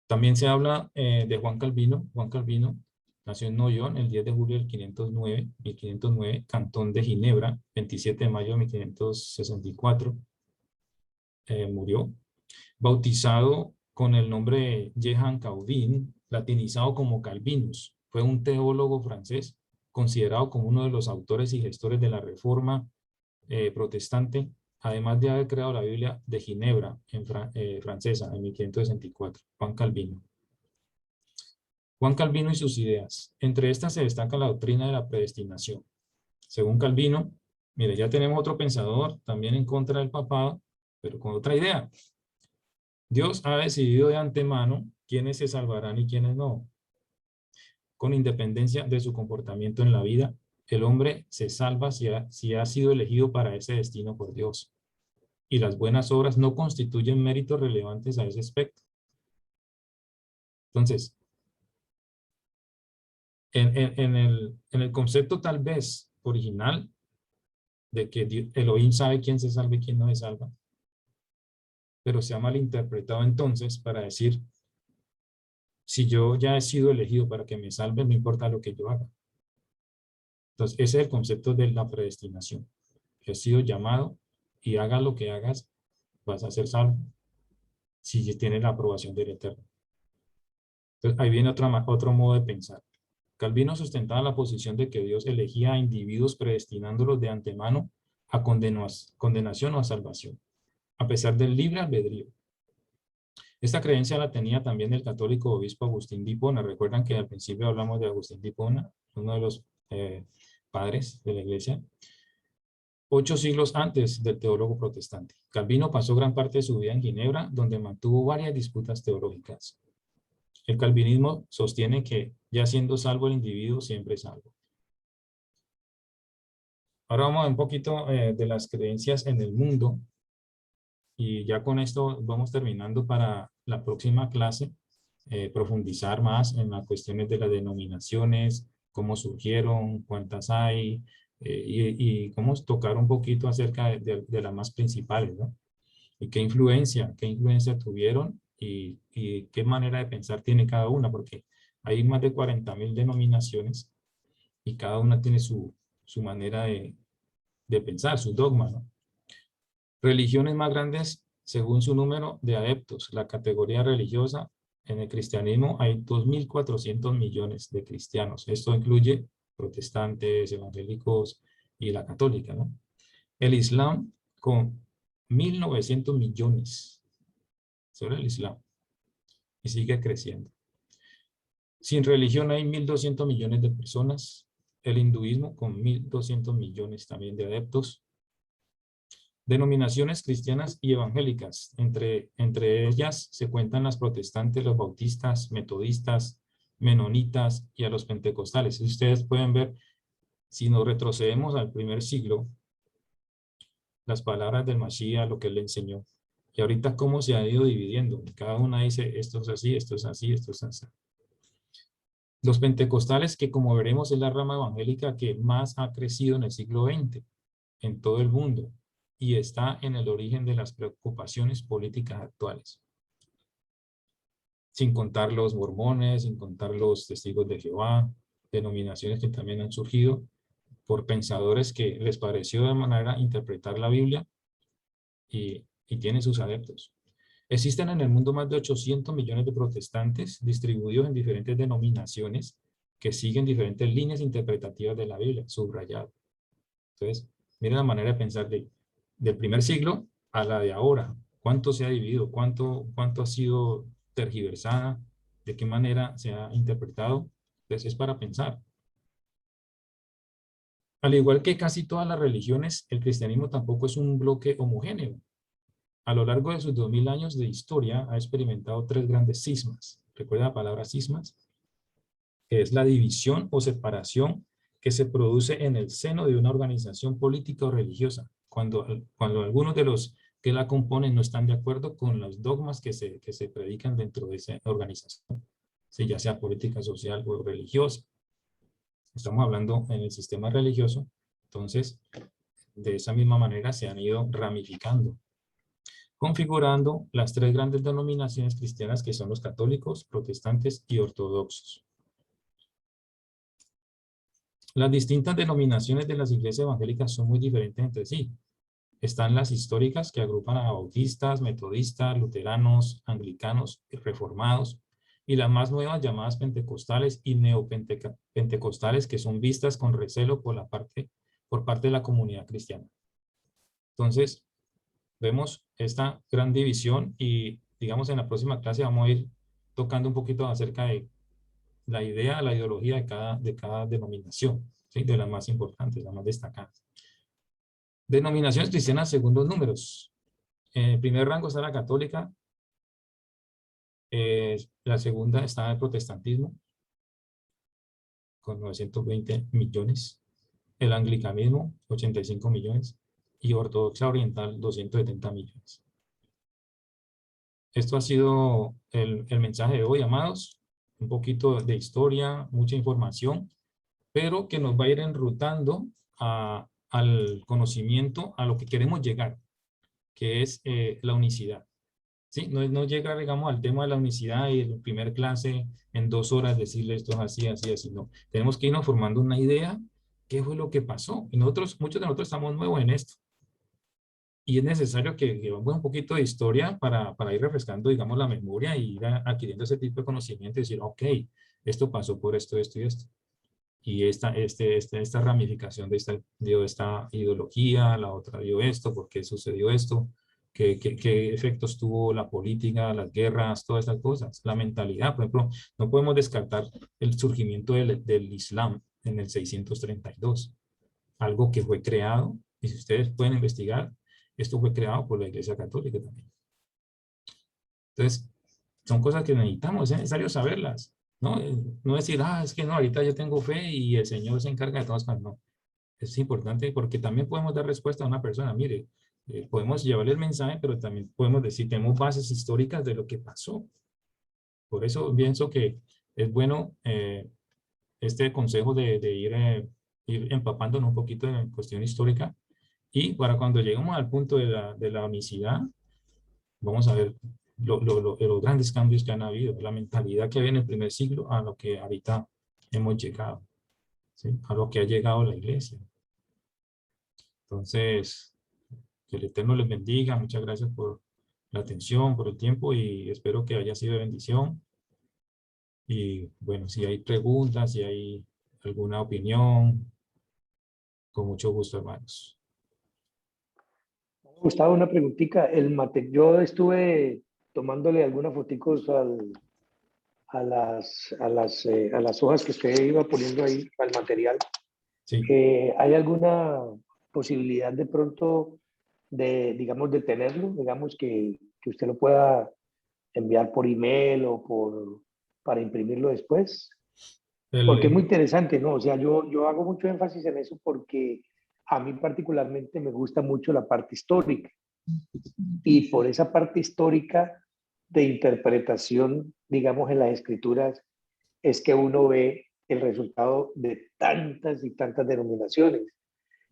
También se habla de Juan Calvino. Juan Calvino nació en Noyon el 10 de julio del 1509, Cantón de Ginebra, 27 de mayo de 1564. Murió. Bautizado con el nombre de Jehan Calvin, latinizado como Calvinus. Fue un teólogo francés, considerado como uno de los autores y gestores de la Reforma protestante, además de haber creado la Biblia de Ginebra francesa en 1564. Juan Calvino. Juan Calvino y sus ideas. Entre estas se destaca la doctrina de la predestinación. Según Calvino, mire, ya tenemos otro pensador también en contra del papado, pero con otra idea. Dios ha decidido de antemano quiénes se salvarán y quiénes no. Con independencia de su comportamiento en la vida, el hombre se salva si ha sido elegido para ese destino por Dios. Y las buenas obras no constituyen méritos relevantes a ese aspecto. Entonces, en el concepto tal vez original de que Elohim sabe quién se salva y quién no se salva, pero se ha malinterpretado entonces para decir, si yo ya he sido elegido para que me salve, no importa lo que yo haga. Entonces, ese es el concepto de la predestinación. He sido llamado y hagas lo que hagas, vas a ser salvo si tienes la aprobación del Eterno. Entonces, ahí viene otro modo de pensar. Calvino sustentaba la posición de que Dios elegía a individuos predestinándolos de antemano a condenación o a salvación, a pesar del libre albedrío. Esta creencia la tenía también el católico obispo Agustín de Hipona. Recuerdan que al principio hablamos de Agustín de Hipona, uno de los padres de la iglesia, 8 siglos antes del teólogo protestante. Calvino pasó gran parte de su vida en Ginebra, donde mantuvo varias disputas teológicas. El calvinismo sostiene que, ya siendo salvo el individuo, siempre es salvo. Ahora vamos a un poquito de las creencias en el mundo, y ya con esto vamos terminando para la próxima clase, profundizar más en las cuestiones de las denominaciones, cómo surgieron, cuántas hay, y cómo tocar un poquito acerca de las más principales, ¿no? Y qué influencia tuvieron y qué manera de pensar tiene cada una, porque hay más de 40.000 denominaciones y cada una tiene su manera de pensar, su dogma, ¿no? Religiones más grandes según su número de adeptos. La categoría religiosa en el cristianismo hay 2.400 millones de cristianos. Esto incluye protestantes, evangélicos y la católica, ¿no? El Islam con 1.900 millones sobre el Islam y sigue creciendo. Sin religión hay 1.200 millones de personas. El hinduismo con 1.200 millones también de adeptos. Denominaciones cristianas y evangélicas. Entre ellas se cuentan las protestantes, los bautistas, metodistas, menonitas y a los pentecostales. Si ustedes pueden ver, si nos retrocedemos al primer siglo, las palabras del Mashiach, lo que él le enseñó. Y ahorita cómo se ha ido dividiendo. Cada una dice, esto es así, esto es así, esto es así. Los pentecostales, que como veremos es la rama evangélica que más ha crecido en el siglo XX, en todo el mundo, y está en el origen de las preocupaciones políticas actuales. Sin contar los mormones, sin contar los testigos de Jehová, denominaciones que también han surgido por pensadores que les pareció de manera interpretar la Biblia y tienen sus adeptos. Existen en el mundo más de 800 millones de protestantes distribuidos en diferentes denominaciones que siguen diferentes líneas interpretativas de la Biblia, subrayado. Entonces, miren la manera de pensar del primer siglo a la de ahora. ¿Cuánto se ha dividido? ¿Cuánto ha sido tergiversada? ¿De qué manera se ha interpretado? Entonces, es para pensar. Al igual que casi todas las religiones, el cristianismo tampoco es un bloque homogéneo. A lo largo de sus 2000 años de historia ha experimentado 3 grandes cismas. ¿Recuerda la palabra cismas? Que es la división o separación que se produce en el seno de una organización política o religiosa. cuando algunos de los que la componen no están de acuerdo con los dogmas que se predican dentro de esa organización, ¿sí? Ya sea política, social o religiosa. Estamos hablando en el sistema religioso, entonces de esa misma manera se han ido ramificando, configurando las tres grandes denominaciones cristianas que son los católicos, protestantes y ortodoxos. Las distintas denominaciones de las iglesias evangélicas son muy diferentes entre sí. Están las históricas que agrupan a bautistas, metodistas, luteranos, anglicanos y reformados, y las más nuevas llamadas pentecostales y neopentecostales que son vistas con recelo por parte de la comunidad cristiana. Entonces, vemos esta gran división y, digamos, en la próxima clase vamos a ir tocando un poquito acerca de la idea, la ideología de cada denominación, ¿sí? De las más importantes, las más destacadas. Denominaciones cristianas según los números. En primer rango está la católica, la segunda está el protestantismo, con 920 millones, el anglicanismo, 85 millones, y ortodoxia oriental, 270 millones. Esto ha sido el mensaje de hoy, amados. Un poquito de historia, mucha información, pero que nos va a ir enrutando al conocimiento, a lo que queremos llegar, que es la unicidad. ¿Sí? No llega, digamos, al tema de la unicidad y en primer clase en 2 horas decirle esto es así, así, así. No, tenemos que irnos formando una idea, qué fue lo que pasó. Y nosotros, muchos de nosotros estamos nuevos en esto. Y es necesario que llevamos un poquito de historia para ir refrescando, digamos, la memoria y ir adquiriendo ese tipo de conocimiento y decir, ok, esto pasó por esto, esto y esto. Y esta ramificación dio esta ideología, la otra dio esto, ¿por qué sucedió esto? ¿Qué efectos tuvo la política, las guerras, todas estas cosas? La mentalidad, por ejemplo, no podemos descartar el surgimiento del Islam en el 632, algo que fue creado, y si ustedes pueden investigar, esto fue creado por la Iglesia Católica también. Entonces, son cosas que necesitamos, es necesario saberlas, ¿no? No decir, es que no, ahorita yo tengo fe y el Señor se encarga de todas cosas, no. Es importante porque también podemos dar respuesta a una persona, mire, podemos llevarle el mensaje, pero también podemos decir, tenemos bases históricas de lo que pasó. Por eso pienso que es bueno este consejo de ir empapándonos un poquito en cuestión histórica y para cuando lleguemos al punto de la unicidad, vamos a ver los grandes cambios que han habido, la mentalidad que había en el primer siglo a lo que ahorita hemos llegado, ¿sí? A lo que ha llegado la iglesia. Entonces, que el Eterno les bendiga. Muchas gracias por la atención, por el tiempo y espero que haya sido de bendición. Y bueno, si hay preguntas, si hay alguna opinión, con mucho gusto, hermanos. Gustavo, una preguntita. Yo estuve tomándole algunas foticos a las hojas que usted iba poniendo ahí al material. Sí. ¿Hay alguna posibilidad de pronto digamos, de tenerlo? Digamos que usted lo pueda enviar por email o para imprimirlo después. Porque es muy interesante, ¿no? O sea, yo hago mucho énfasis en eso porque a mí particularmente me gusta mucho la parte histórica. Y por esa parte histórica de interpretación, digamos, en las escrituras, es que uno ve el resultado de tantas y tantas denominaciones.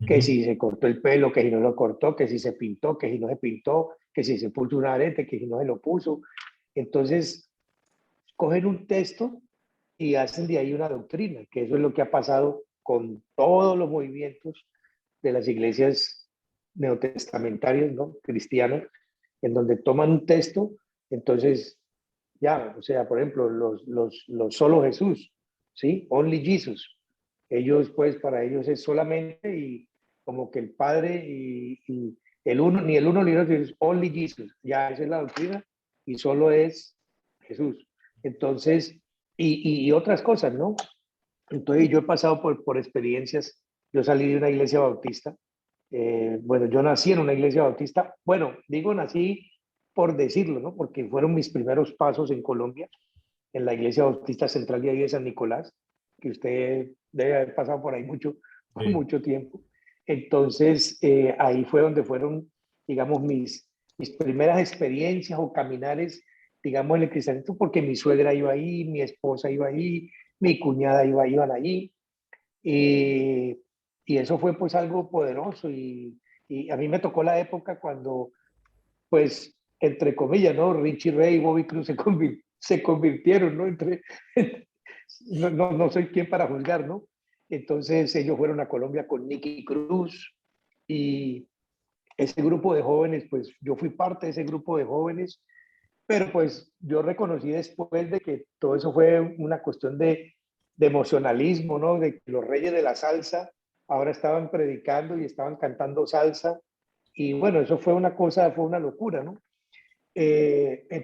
Que si se cortó el pelo, que si no lo cortó, que si se pintó, que si no se pintó, que si se puso un arete, que si no se lo puso. Entonces, cogen un texto y hacen de ahí una doctrina, que eso es lo que ha pasado con todos los movimientos de las iglesias neotestamentarias, ¿no? Cristianas, en donde toman un texto, entonces ya, o sea, por ejemplo, los solo Jesús, ¿sí? Only Jesus. Ellos, pues, para ellos es solamente y como que el Padre y el uno, ni el uno ni el otro, es only Jesus. Ya, esa es la doctrina y solo es Jesús. Entonces, y otras cosas, ¿no? Entonces, yo he pasado por experiencias. Yo salí de una iglesia bautista. Bueno, yo nací en una iglesia bautista. Bueno, digo nací por decirlo, ¿no? Porque fueron mis primeros pasos en Colombia, en la iglesia bautista central de ahí de San Nicolás, que usted debe haber pasado por ahí mucho, Sí. mucho tiempo. Entonces, ahí fue donde fueron, digamos, mis primeras experiencias o caminares, digamos, en el cristianismo, porque mi suegra iba ahí, mi esposa iba ahí, mi cuñada iban allí. Y eso fue pues algo poderoso y a mí me tocó la época cuando, pues, entre comillas, ¿no? Richie Ray y Bobby Cruz se convirtieron, ¿no? No soy quien para juzgar, ¿no? Entonces ellos fueron a Colombia con Nicky Cruz y ese grupo de jóvenes, pues yo fui parte de ese grupo de jóvenes, pero pues yo reconocí después de que todo eso fue una cuestión de emocionalismo, ¿no? De que los reyes de la salsa ahora estaban predicando y estaban cantando salsa. Y bueno, eso fue una cosa, fue una locura, ¿no? Entonces